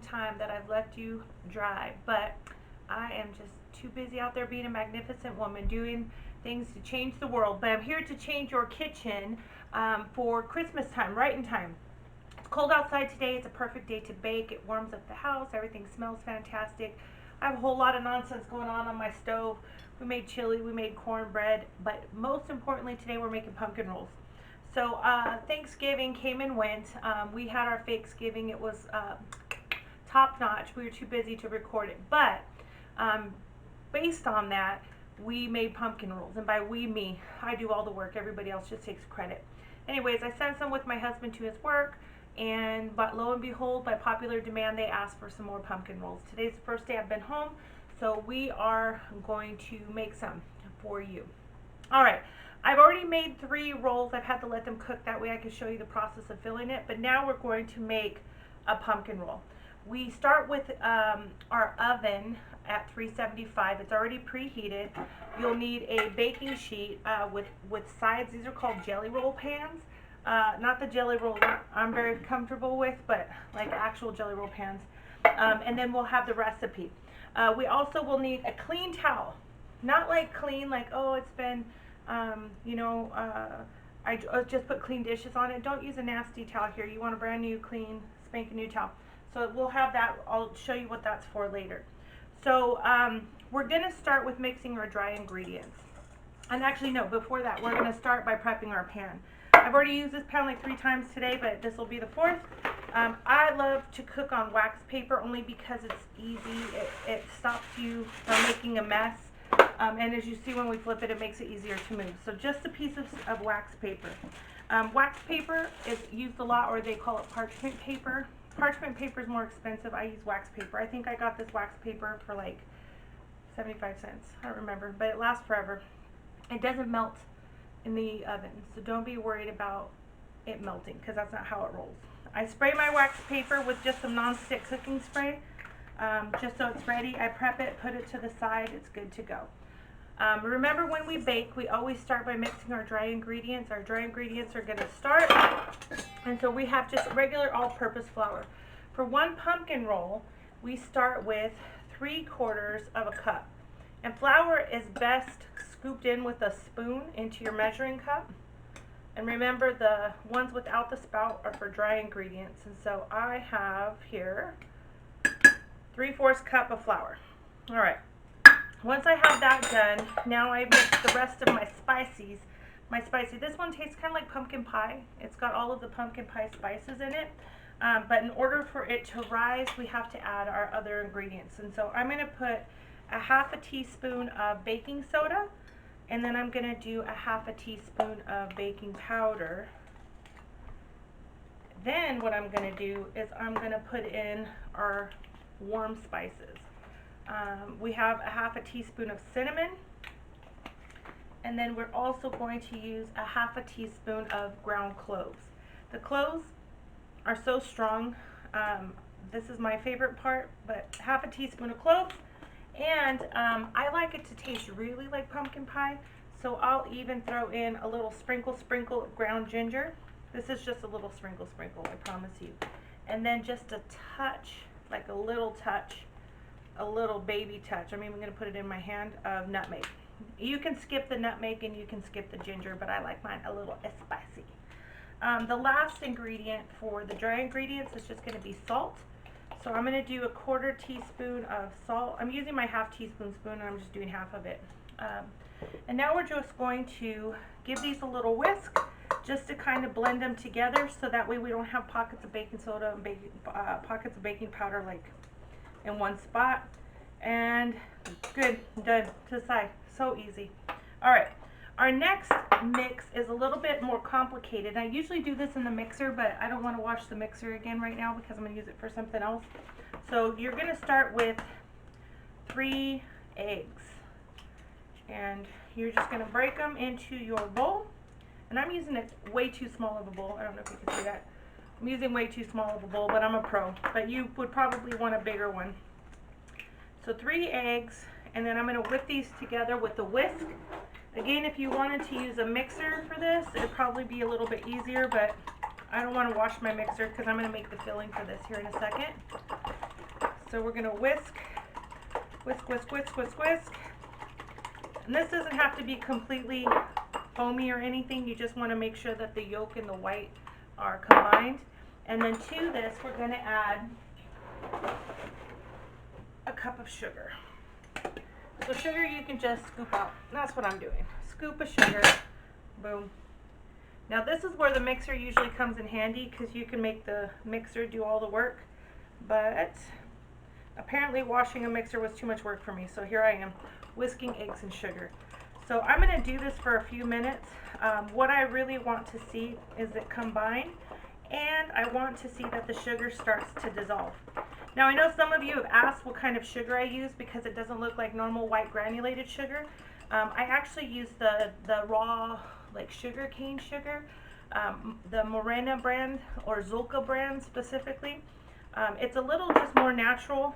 long time that I've left you dry, but I am just too busy out there being a magnificent woman, doing things to change the world. But I'm here to change your kitchen for Christmas time, right in time. It's cold outside today. It's a perfect day to bake. It warms up the house. Everything smells fantastic. I have a whole lot of nonsense going on my stove. We made chili, we made cornbread, but most importantly today we're making pumpkin rolls. So Thanksgiving came and went. We had our Thanksgiving. It was top notch. We were too busy to record it, but based on that, we made pumpkin rolls, and by we, me. I do all the work. Everybody else just takes credit. Anyways, I sent some with my husband to his work, but lo and behold, by popular demand, they asked for some more pumpkin rolls. Today's the first day I've been home, so we are going to make some for you. All right, I've already made 3 rolls. I've had to let them cook, that way I can show you the process of filling it, but now we're going to make a pumpkin roll. We start with our oven at 375. It's already preheated. You'll need a baking sheet with sides. These are called jelly roll pans. Not the jelly roll I'm very comfortable with, but like actual jelly roll pans. And then we'll have the recipe. We also will need a clean towel. Not like clean, like, oh, it's been, I just put clean dishes on it. Don't use a nasty towel here. You want a brand new, clean, spanking new towel. So we'll have that. I'll show you what that's for later. So we're going to start with mixing our dry ingredients. And actually, no, before that, we're going to start by prepping our pan. I've already used this pan like 3 times today, but this will be the 4th. I love to cook on wax paper only because it's easy. It stops you from making a mess. And as you see when we flip it, it makes it easier to move. So just a piece of wax paper. Wax paper is used a lot, or they call it parchment paper. Parchment paper is more expensive. I use wax paper. I think I got this wax paper for like 75 cents. I don't remember, but it lasts forever. It doesn't melt in the oven, so don't be worried about it melting, because that's not how it rolls. I spray my wax paper with just some non-stick cooking spray, just so it's ready. I prep it, put it to the side. It's good to go. Remember, when we bake, we always start by mixing our dry ingredients. Our dry ingredients are going to start, and so we have just regular all-purpose flour. For 1 pumpkin roll, we start with 3/4 of a cup. And flour is best scooped in with a spoon into your measuring cup. And remember, the ones without the spout are for dry ingredients. And so I have here 3/4 cup of flour. All right. Once I have that done, now I mix the rest of my spices. This one tastes kind of like pumpkin pie. It's got all of the pumpkin pie spices in it. But in order for it to rise, we have to add our other ingredients. And so I'm going to put a 1/2 teaspoon of baking soda, and then I'm going to do a 1/2 teaspoon of baking powder. Then what I'm going to do is I'm going to put in our warm spices. We have a 1/2 teaspoon of cinnamon, and then we're also going to use a 1/2 teaspoon of ground cloves. The cloves are so strong. This is my favorite part, but 1/2 teaspoon of cloves. And I like it to taste really like pumpkin pie, so I'll even throw in a little sprinkle of ground ginger. This is just a little sprinkle, I promise you. And then just a touch, like a little touch, a little baby touch. I'm even going to put it in my hand, of nutmeg. You can skip the nutmeg and you can skip the ginger, but I like mine a little spicy. The last ingredient for the dry ingredients is just going to be salt. So I'm going to do a 1/4 teaspoon of salt. I'm using my 1/2 teaspoon spoon, and I'm just doing half of it. And now we're just going to give these a little whisk, just to kind of blend them together, so that way we don't have pockets of baking soda and pockets of baking powder like in one spot. And good, done, to the side. So easy. All right. Our next mix is a little bit more complicated. I usually do this in the mixer, but I don't want to wash the mixer again right now because I'm going to use it for something else. So you're going to start with 3 eggs. And you're just going to break them into your bowl. And I'm using it way too small of a bowl. I don't know if you can see that. I'm using way too small of a bowl, but I'm a pro. But you would probably want a bigger one. So 3 eggs, and then I'm going to whip these together with a whisk. Again, if you wanted to use a mixer for this, it would probably be a little bit easier, but I don't want to wash my mixer because I'm going to make the filling for this here in a second. So we're gonna whisk, whisk, whisk, whisk, whisk, whisk. And this doesn't have to be completely foamy or anything. You just want to make sure that the yolk and the white are combined. And then to this, we're going to add a cup of sugar. So sugar you can just scoop out. That's what I'm doing. Scoop of sugar. Boom. Now this is where the mixer usually comes in handy, because you can make the mixer do all the work. But apparently washing a mixer was too much work for me. So here I am, whisking eggs and sugar. So I'm going to do this for a few minutes. What I really want to see is it combine, and I want to see that the sugar starts to dissolve. Now I know some of you have asked what kind of sugar I use, because it doesn't look like normal white granulated sugar. I actually use the raw, like sugar cane sugar, the Morena brand, or Zulka brand specifically. It's a little just more natural,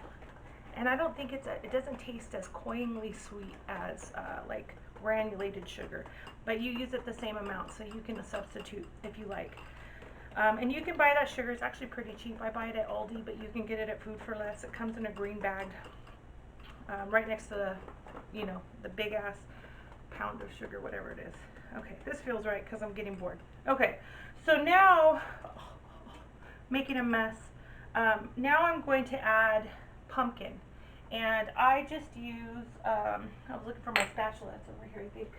and I don't think it doesn't taste as cloyingly sweet as like granulated sugar, but you use it the same amount, so you can substitute if you like. And you can buy that sugar. It's actually pretty cheap. I buy it at Aldi, but you can get it at Food for Less. It comes in a green bag, right next to the, you know, the big ass pound of sugar, whatever it is. Okay, this feels right because I'm getting bored. Okay, so now, making a mess. Now I'm going to add pumpkin, and I just use, I was looking for my spatula, it's over here I think.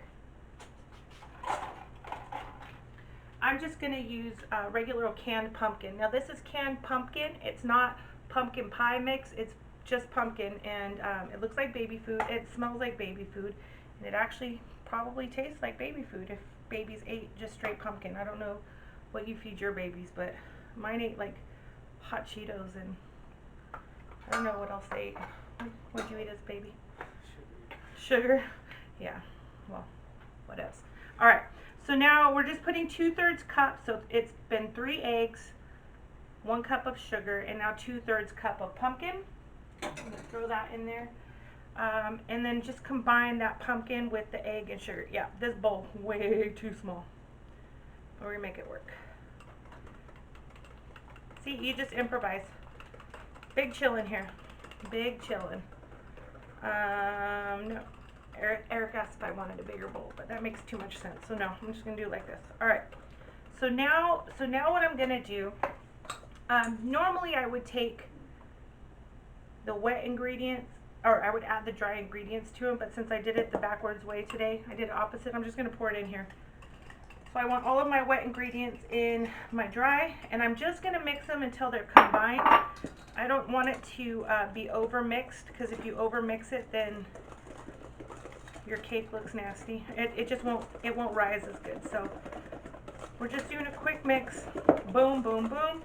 I'm just going to use regular canned pumpkin. Now this is canned pumpkin, it's not pumpkin pie mix, it's just pumpkin, and it looks like baby food, it smells like baby food, and it actually probably tastes like baby food if babies ate just straight pumpkin. I don't know what you feed your babies, but mine ate like hot Cheetos, and I don't know what else they ate. What'd you eat as baby? Sugar? Yeah, well, what else? All right, so now we're just putting 2/3 cup, so it's been 3 eggs, 1 cup of sugar, and now 2/3 cup of pumpkin. I'm gonna throw that in there. And then just combine that pumpkin with the egg and sugar. Yeah, this bowl, way too small. But we're gonna make it work. See, you just improvise. Big chillin' here. Big chillin'. No. Eric asked if I wanted a bigger bowl, but that makes too much sense. So no, I'm just gonna do it like this. All right. So now what I'm gonna do, normally I would take the wet ingredients, or I would add the dry ingredients to them, but since I did it the backwards way today, I did it opposite. I'm just gonna pour it in here. So I want all of my wet ingredients in my dry, and I'm just gonna mix them until they're combined. I don't want it to be over mixed, because if you over mix it, then your cake looks nasty. It just won't rise as good. So we're just doing a quick mix. Boom, boom, boom.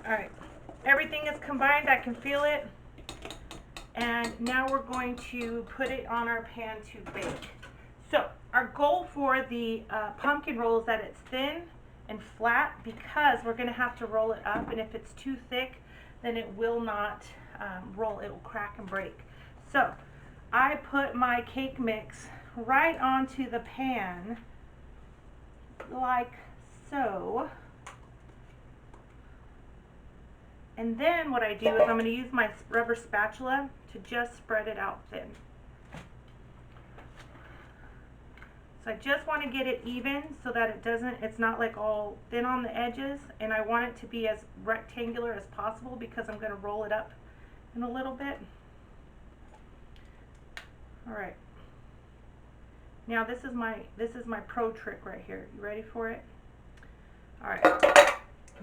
All right, everything is combined. I can feel it. And now we're going to put it on our pan to bake. So our goal for the pumpkin roll is that it's thin and flat, because we're going to have to roll it up, and if it's too thick, then it will not roll. It will crack and break. So I put my cake mix right onto the pan, like so. And then what I do is I'm going to use my rubber spatula to just spread it out thin. So I just want to get it even so that it's not like all thin on the edges, and I want it to be as rectangular as possible because I'm going to roll it up in a little bit. All right. Now this is my pro trick right here. You ready for it? All right.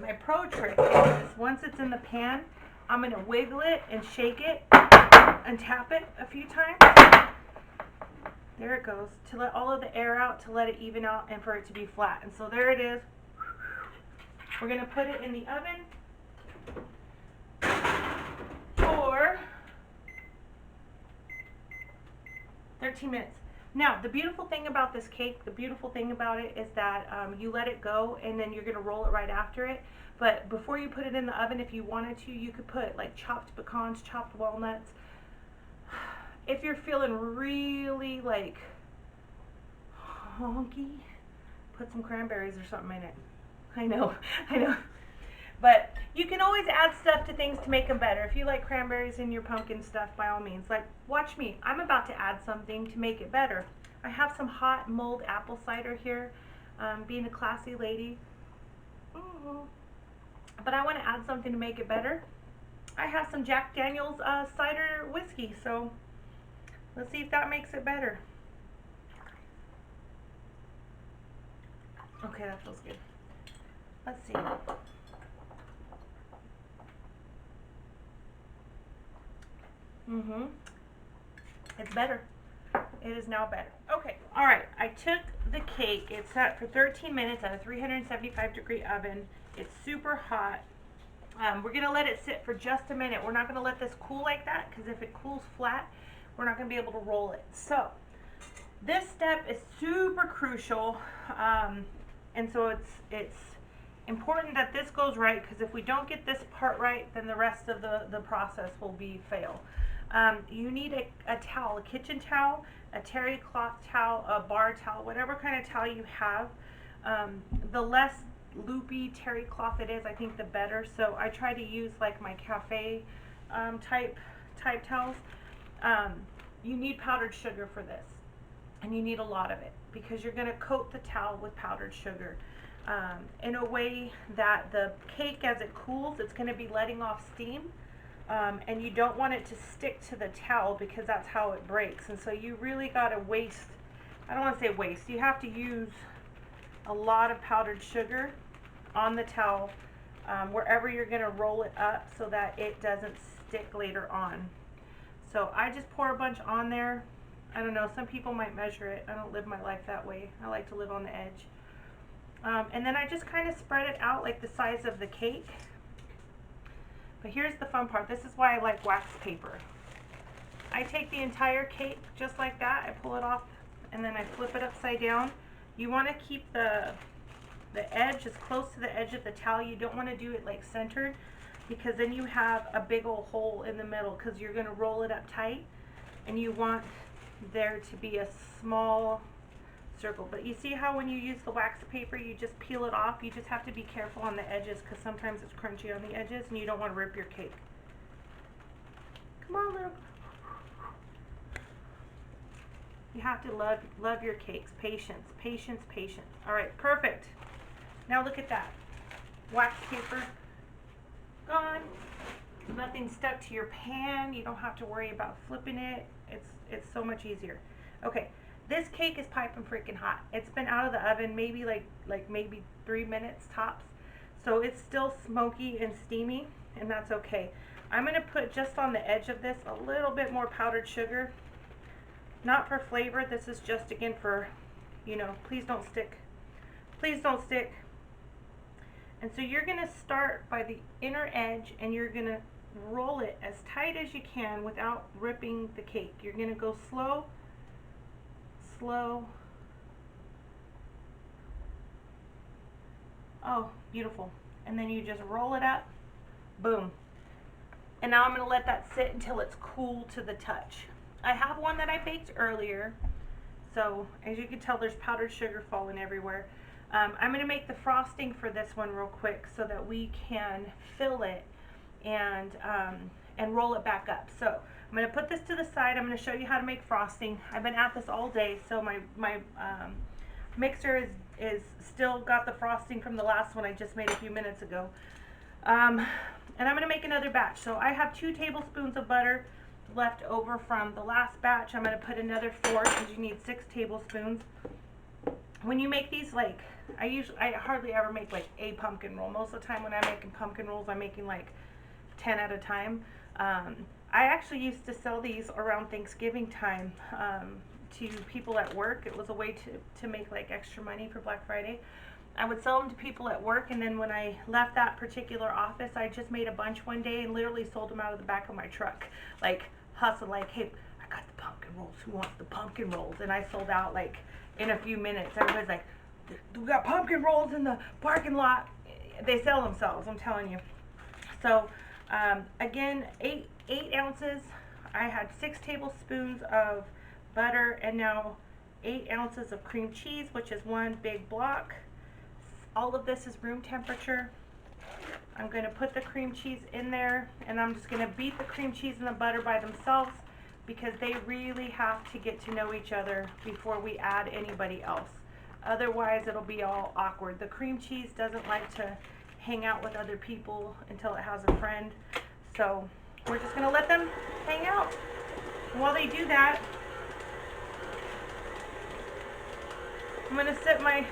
My pro trick is, once it's in the pan, I'm going to wiggle it and shake it and tap it a few times. There it goes, to let all of the air out, to let it even out, and for it to be flat. And so there it is. We're going to put it in the oven for 13 minutes. Now, the beautiful thing about this cake, the beautiful thing about it is that you let it go, and then you're going to roll it right after it. But before you put it in the oven, if you wanted to, you could put like chopped pecans, chopped walnuts. If you're feeling really like honky, put some cranberries or something in it. I know. But you can always add stuff to things to make them better. If you like cranberries in your pumpkin stuff, by all means. Like, watch me. I'm about to add something to make it better. I have some hot mulled apple cider here, being a classy lady. But I want to add something to make it better. I have some Jack Daniel's cider whiskey, so let's see if that makes it better. Okay, that feels good. Let's see. It's better. It is now better. Okay, all right. I took the cake. It's set for 13 minutes at a 375-degree oven. It's super hot. We're going to let it sit for just a minute. We're not going to let this cool like that, because if it cools flat, we're not going to be able to roll it. So this step is super crucial, and so it's important that this goes right, because if we don't get this part right, then the rest of the process will be fail. You need a towel, a kitchen towel, a terry cloth towel, a bar towel, whatever kind of towel you have. The less loopy terry cloth it is, I think the better. So I try to use like my cafe type towels. You need powdered sugar for this, and you need a lot of it, because you're going to coat the towel with powdered sugar in a way that the cake, as it cools, it's going to be letting off steam. And you don't want it to stick to the towel, because that's how it breaks. And so you really got to waste, I don't want to say waste, you have to use a lot of powdered sugar on the towel wherever you're going to roll it up, so that it doesn't stick later on. So I just pour a bunch on there. I don't know, some people might measure it. I don't live my life that way. I like to live on the edge. And then I just kind of spread it out like the size of the cake. But here's the fun part. This is why I like wax paper. I take the entire cake just like that. I pull it off, and then I flip it upside down. You want to keep the edge as close to the edge of the towel. You don't want to do it like centered, because then you have a big old hole in the middle, because you're going to roll it up tight, and you want there to be a small circle. But you see how when you use the wax paper, you just peel it off. You just have to be careful on the edges, because sometimes it's crunchy on the edges and you don't want to rip your cake. Come on, little. You have to love your cakes. Patience, patience, patience. All right, perfect. Now look at that. Wax paper gone. Nothing stuck to your pan. You don't have to worry about flipping it. It's so much easier. Okay. This cake is piping freaking hot. It's been out of the oven maybe maybe 3 minutes tops. So it's still smoky and steamy, and that's okay. I'm going to put just on the edge of this a little bit more powdered sugar. Not for flavor. This is just, again, for, please don't stick. Please don't stick. And so you're going to start by the inner edge, and you're going to roll it as tight as you can without ripping the cake. You're going to go slow. Oh, beautiful. And then you just roll it up. Boom. And now I'm going to let that sit until it's cool to the touch. I have one that I baked earlier. So as you can tell, there's powdered sugar falling everywhere. I'm going to make the frosting for this one real quick, so that we can fill it and roll it back up. So I'm going to put this to the side. I'm going to show you how to make frosting. I've been at this all day, so my mixer is still got the frosting from the last one I just made a few minutes ago. And I'm going to make another batch. So I have 2 tablespoons of butter left over from the last batch. I'm going to put another 4, because you need 6 tablespoons. When you make these, like, I hardly ever make like a pumpkin roll. Most of the time when I'm making pumpkin rolls, I'm making like 10 at a time. I actually used to sell these around Thanksgiving time to people at work. It was a way to make like extra money for Black Friday. I would sell them to people at work, and then when I left that particular office, I just made a bunch one day and literally sold them out of the back of my truck. Like, hustle, like, hey, I got the pumpkin rolls. Who wants the pumpkin rolls? And I sold out like in a few minutes. Everybody's like, we got pumpkin rolls in the parking lot. They sell themselves, I'm telling you. So again, 8 ounces. I had 6 tablespoons of butter, and now 8 ounces of cream cheese, which is one big block. All of this is room temperature. I'm going to put the cream cheese in there, and I'm just going to beat the cream cheese and the butter by themselves because they really have to get to know each other before we add anybody else. Otherwise, it'll be all awkward. The cream cheese doesn't like to hang out with other people until it has a friend. So we're just going to let them hang out. And while they do that, I'm going to sip my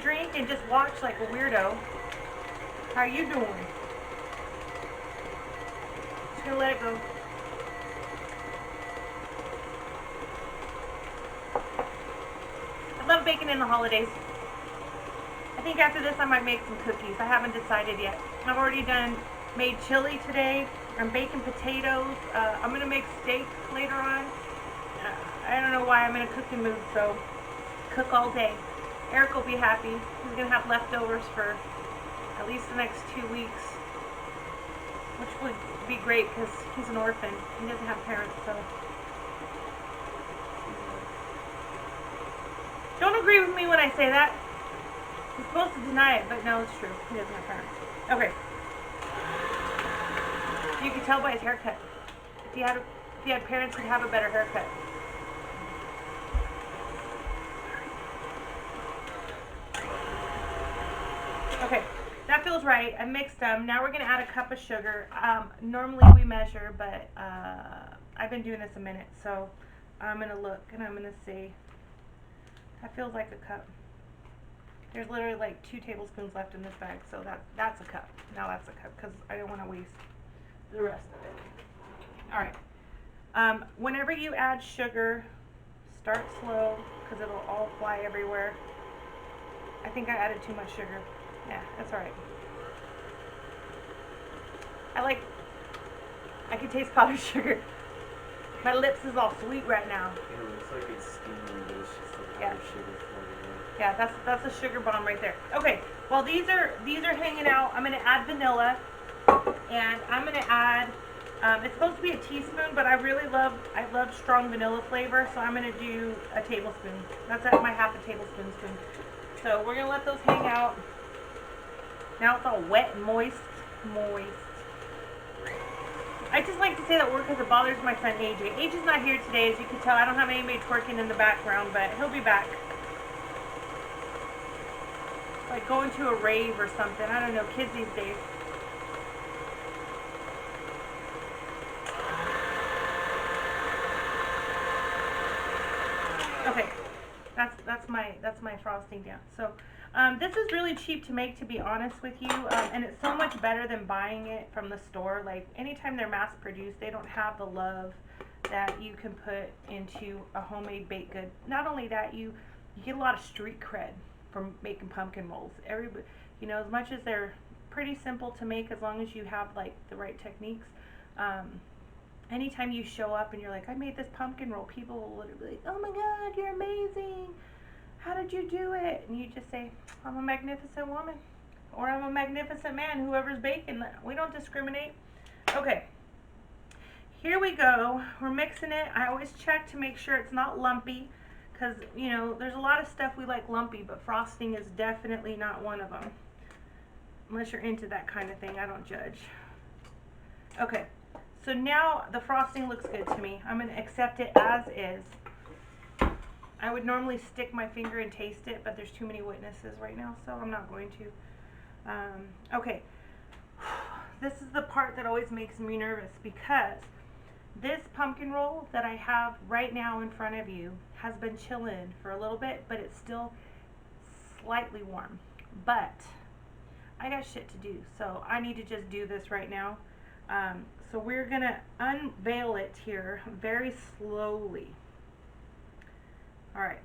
drink and just watch like a weirdo. How you doing? Just going to let it go. I love baking in the holidays. I think after this I might make some cookies. I haven't decided yet. I've already made chili today. I'm baking potatoes. I'm going to make steak later on. I don't know why I'm in a cooking mood, so cook all day. Eric will be happy. He's going to have leftovers for at least the next 2 weeks, which would be great because he's an orphan. He doesn't have parents, so. Don't agree with me when I say that. He's supposed to deny it, but no, it's true. He doesn't have parents. Okay. You can tell by his haircut. If he had parents, he'd have a better haircut. Okay, that feels right. I mixed them. Now we're going to add a cup of sugar. Normally we measure, but I've been doing this a minute, so I'm going to look and I'm going to see. That feels like a cup. There's literally like 2 tablespoons left in this bag, so that's a cup. Now that's a cup because I don't want to waste the rest of it. All right. Whenever you add sugar, start slow because it'll all fly everywhere. I think I added too much sugar. Yeah, that's all right. I can taste powdered sugar. My lips is all sweet right now. It looks like it's steaming, but it's just like Yeah. powdered sugar floating around. Yeah, that's a sugar bomb right there. Okay, while these are hanging out, I'm gonna add vanilla, and I'm gonna add. It's supposed to be a teaspoon, but I love strong vanilla flavor, so I'm gonna do a tablespoon. That's at my half a tablespoon spoon. So we're gonna let those hang out. Now it's all wet and moist. I just like to say that word because it bothers my son AJ. AJ's not here today, as you can tell. I don't have anybody twerking in the background, but he'll be back. Like going to a rave or something. I don't know, kids these days. Okay, that's my frosting down. So this is really cheap to make, to be honest with you, and it's so much better than buying it from the store. Like anytime they're mass produced, they don't have the love that you can put into a homemade baked good. Not only that, you get a lot of street cred from making pumpkin rolls. Everybody, you know, as much as they're pretty simple to make, as long as you have like the right techniques. Anytime you show up and you're like, I made this pumpkin roll, people will literally be like, oh my God, you're amazing. How did you do it? And you just say, I'm a magnificent woman, or I'm a magnificent man, whoever's baking. We don't discriminate. Okay, here we go. We're mixing it. I always check to make sure it's not lumpy, because, you know, there's a lot of stuff we like lumpy, but frosting is definitely not one of them. Unless you're into that kind of thing, I don't judge. Okay, so now the frosting looks good to me. I'm going to accept it as is. I would normally stick my finger and taste it, but there's too many witnesses right now, so I'm not going to. Okay, this is the part that always makes me nervous, because this pumpkin roll that I have right now in front of you has been chilling for a little bit, but it's still slightly warm. But I got shit to do, so I need to just do this right now. So we're going to unveil it here very slowly. Alright,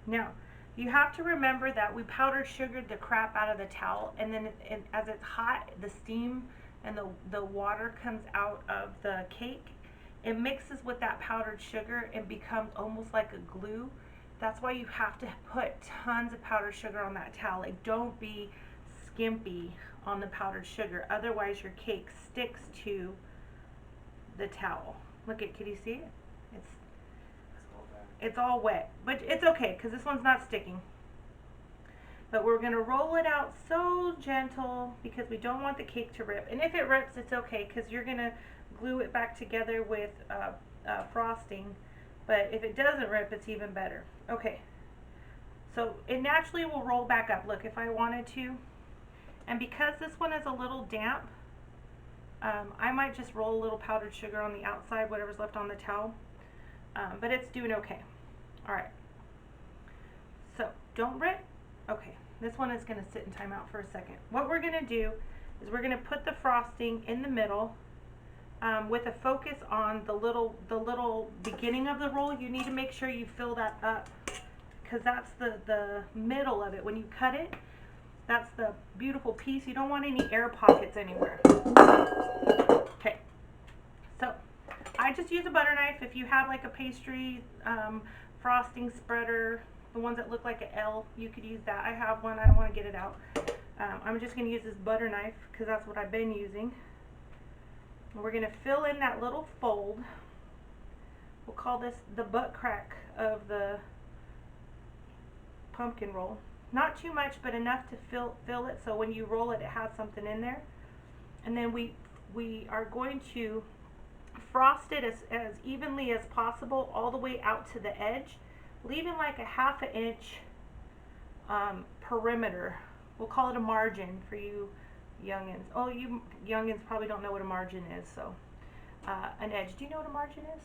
now you have to remember that we powdered sugared the crap out of the towel, and then as it's hot, the steam and the water comes out of the cake. It mixes with that powdered sugar and becomes almost like a glue. That's why you have to put tons of powdered sugar on that towel. Like, don't be skimpy on the powdered sugar, otherwise your cake sticks to the towel. Look at, can you see it? It's all wet, but it's okay because this one's not sticking. But we're going to roll it out so gentle because we don't want the cake to rip. And if it rips, it's okay because you're going to glue it back together with frosting. But if it doesn't rip, it's even better. Okay, so it naturally will roll back up. Look, if I wanted to. And because this one is a little damp, I might just roll a little powdered sugar on the outside, whatever's left on the towel. But it's doing okay. All right. So don't rip. Okay, this one is going to sit in timeout for a second. What we're going to do is we're going to put the frosting in the middle with a focus on the little beginning of the roll. You need to make sure you fill that up because that's the middle of it. When you cut it, that's the beautiful piece. You don't want any air pockets anywhere. Okay, so I just use a butter knife. If you have like a pastry frosting spreader, the ones that look like an L, you could use that. I have one. I don't want to get it out. I'm just going to use this butter knife because that's what I've been using. And we're going to fill in that little fold. We'll call this the butt crack of the pumpkin roll. Not too much, but enough to fill it so when you roll it, it has something in there. And then we are going to frost it as evenly as possible all the way out to the edge, leaving like a ½ inch perimeter. We'll call it a margin for you youngins. Oh, you youngins probably don't know what a margin is, so an edge. Do you know what a margin is?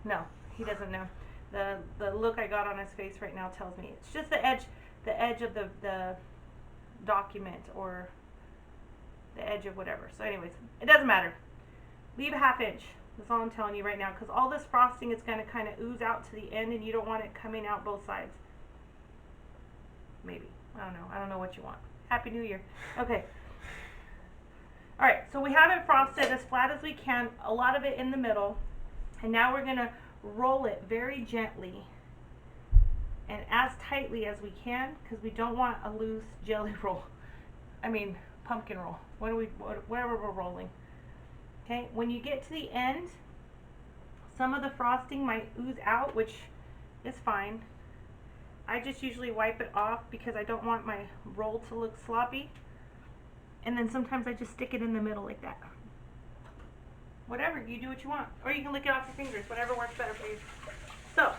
No, he doesn't know. The look I got on his face right now tells me it's just the edge of the document or the edge of whatever. So anyways, it doesn't matter. Leave a ½ inch. That's all I'm telling you right now, because all this frosting is going to kind of ooze out to the end, and you don't want it coming out both sides. Maybe. I don't know. I don't know what you want. Happy New Year. Okay. All right. So we have it frosted as flat as we can, a lot of it in the middle, and now we're going to roll it very gently and as tightly as we can, because we don't want a loose jelly roll. I mean, pumpkin roll. Whatever we're rolling. Okay, when you get to the end, some of the frosting might ooze out, which is fine. I just usually wipe it off because I don't want my roll to look sloppy. And then sometimes I just stick it in the middle like that. Whatever, you do what you want. Or you can lick it off your fingers, whatever works better for you. So,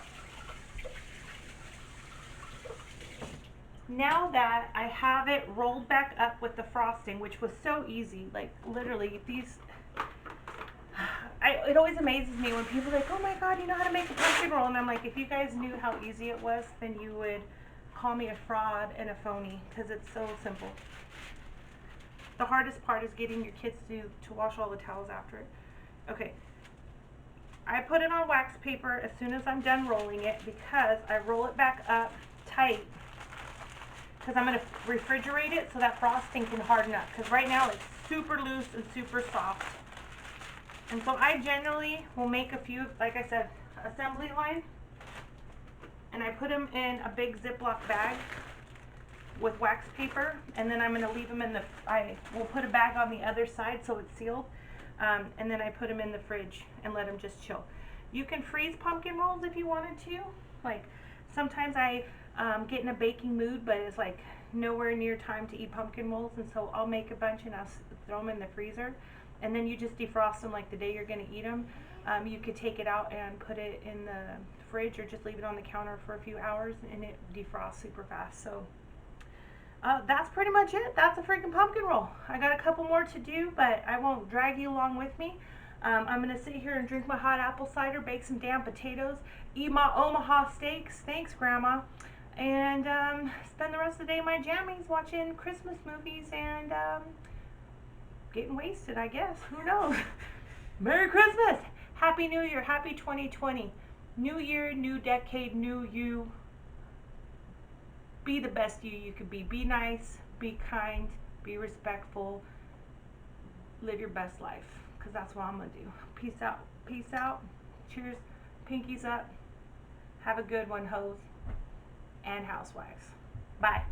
now that I have it rolled back up with the frosting, which was so easy, like literally these... it always amazes me when people are like, oh my god, you know how to make a pumpkin roll. And I'm like, if you guys knew how easy it was, then you would call me a fraud and a phony, because it's so simple. The hardest part is getting your kids to wash all the towels after it. Okay, I put it on wax paper as soon as I'm done rolling it, because I roll it back up tight, because I'm going to refrigerate it so that frosting can harden up, because right now it's super loose and super soft. And so I generally will make a few, like I said, assembly line, and I put them in a big Ziploc bag with wax paper, and then I'm going to leave them in I will put a bag on the other side so it's sealed, and then I put them in the fridge and let them just chill. You can freeze pumpkin rolls if you wanted to. Like, sometimes I get in a baking mood, but it's like nowhere near time to eat pumpkin rolls, and so I'll make a bunch and I'll throw them in the freezer. And then you just defrost them like the day you're going to eat them. You could take it out and put it in the fridge, or just leave it on the counter for a few hours, and it defrosts super fast. So that's pretty much it. That's a freaking pumpkin roll. I got a couple more to do, but I won't drag you along with me. I'm going to sit here and drink my hot apple cider, bake some damn potatoes, eat my Omaha steaks. Thanks, Grandma. And spend the rest of the day in my jammies watching Christmas movies and... getting wasted, I guess. Who knows? Merry Christmas! Happy New Year! Happy 2020! New year, new decade, new you. Be the best you could be. Be nice, be kind, be respectful. Live your best life, because that's what I'm going to do. Peace out. Peace out. Cheers. Pinkies up. Have a good one, hoes and housewives. Bye.